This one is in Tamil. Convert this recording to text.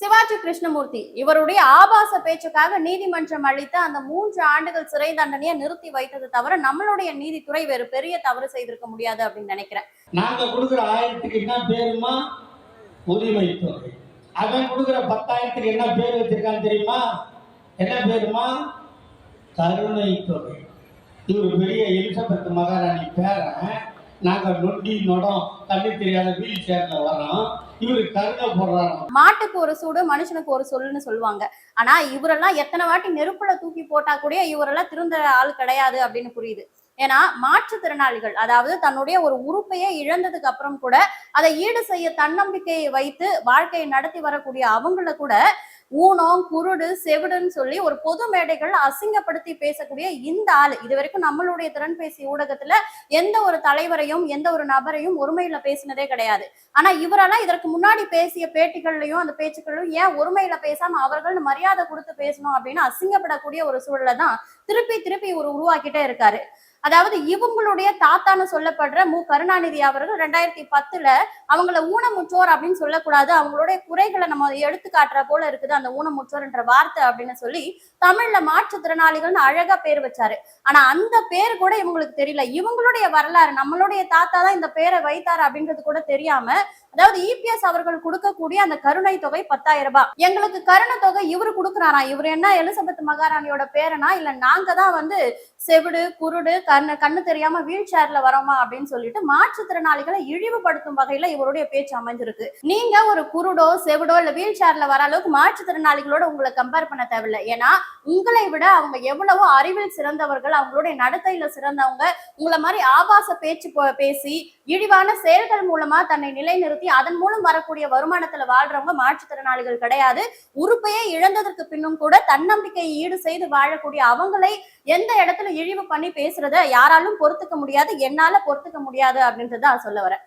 சிவாஜி கிருஷ்ணமூர்த்தி இவருடைய ஆபாச பேச்சுக்காக நீதிமன்றம் அளித்த அந்த 3 ஆண்டுகள் சிறை தண்டனையை நிறுத்தி வைத்தது தவிர நம்மளுடைய நீதித்துறை வேறு பெரிய தவறு செய்திருக்க முடியாது அப்படின்னு நினைக்கிறேன். நாங்க கொடுக்குற 1000க்கு என்ன பேருமா? உரிமை தொகை. அவன் கொடுக்குற 10,000க்கு என்ன பேர் வச்சிருக்கான்னு தெரியுமா? என்ன பேருமா? கருணை தொகை. இவர் பெரிய எலிசபெத் மகாராணி பேரன். நாங்க நொண்டி நொடம் தண்ணி தெரியாத வீல் சேர்ல வரோம். இவரு கருணை போடுறாங்க. மாட்டுக்கு ஒரு சூடு மனுஷனுக்கு ஒரு சொல்லுன்னு சொல்லுவாங்க. ஆனா இவரெல்லாம் எத்தனை வாட்டி நெருப்புல தூக்கி போட்டா கூட இவரெல்லாம் திருந்த ஆள் கிடையாது அப்படின்னு புரியுது. ஏன்னா மாற்றுத்திறனாளிகள், அதாவது தன்னுடைய ஒரு உறுப்பையே இழந்ததுக்கு அப்புறம் கூட அதை ஈடு செய்ய தன்னம்பிக்கையை வைத்து வாழ்க்கையை நடத்தி வரக்கூடிய அவங்கள கூட ஊனம், குருடு, செவிடுன்னு சொல்லி ஒரு பொது மேடைகள் அசிங்கப்படுத்தி பேசக்கூடிய இந்த ஆள் இது வரைக்கும் நம்மளுடைய திறன்பேசி ஊடகத்துல எந்த ஒரு தலைவரையும் எந்த ஒரு நபரையும் ஒருமையில பேசினதே கிடையாது. ஆனா இவரெல்லாம் இதற்கு முன்னாடி பேசிய பேட்டிகள்லயும் அந்த பேச்சுக்களையும் ஏன் ஒருமையில பேசாம அவர்கள் மரியாதை கொடுத்து பேசணும் அப்படின்னு அசிங்கப்படக்கூடிய ஒரு சூழலை தான் திருப்பி திருப்பி இவர் உருவாக்கிட்டே இருக்காரு. அதாவது இவங்களுடைய தாத்தான்னு சொல்லப்படுற கருணாநிதி அவர்கள் 2010 அவங்கள ஊனமுற்றோர் அப்படின்னு சொல்லக்கூடாது, அவங்களுடைய குறைகளை நம்ம எடுத்து காட்டுற போல இருக்குது அந்த ஊனமுற்றோர் என்ற வார்த்தை அப்படின்னு சொல்லி தமிழ்ல மாற்றுத்திறனாளிகள்னு அழகா பேர் வச்சாரு. ஆனா அந்த பேர் கூட இவங்களுக்கு தெரியல. இவங்களுடைய வரலாறு, நம்மளுடைய தாத்தா தான் இந்த பேரை வைத்தாரு அப்படின்றது கூட தெரியாம, அதாவது இபிஎஸ் அவர்கள் கொடுக்கக்கூடிய அந்த கருணை தொகை 10,000 ரூபாய், எங்களுக்கு கருணை தொகை இவரு கொடுக்குறாரா? இவர் என்ன எலிசபெத் மகாராணியோட பேரனா? இல்ல நாங்க தான் செவிடு, குருடு, கண்ணு தெரியாம வீல் சேர்ல வரோமா அப்படின்னு சொல்லிட்டு மாற்றுத்திறனாளிகளை இழிவுபடுத்தும் வகையில இவருடைய பேச்சு அமைஞ்சிருக்கு. நீங்க ஒரு குருடோ, செவிடோ, இல்ல வீல் சேர்ல வர அளவுக்கு மாற்றுத்திறனாளிகளோட உங்களை கம்பேர் பண்ண தேவையில்லை. ஏன்னா உங்களை விட அவங்க எவ்வளவோ அறிவில் சிறந்தவர்கள், அவங்களுடைய நடத்தையில சிறந்தவங்க. உங்களை மாதிரி ஆபாச பேச்சு பேசி இழிவான செயல்கள் மூலமா தன்னை நிலைநிறுத்தி அதன் மூலம் வரக்கூடிய வருமானத்துல வாழ்றவங்க மாற்றுத்திறனாளிகள் கிடையாது. உறுப்பையே இழந்ததற்கு பின்னும் கூட தன்னம்பிக்கையை ஈடு செய்து வாழக்கூடிய அவங்களை எந்த இடத்துல இழிவு பண்ணி பேசுறத யாராலும் பொறுத்துக்க முடியாது, என்னால பொறுத்துக்க முடியாது அப்படின்றத சொல்ல வரேன்.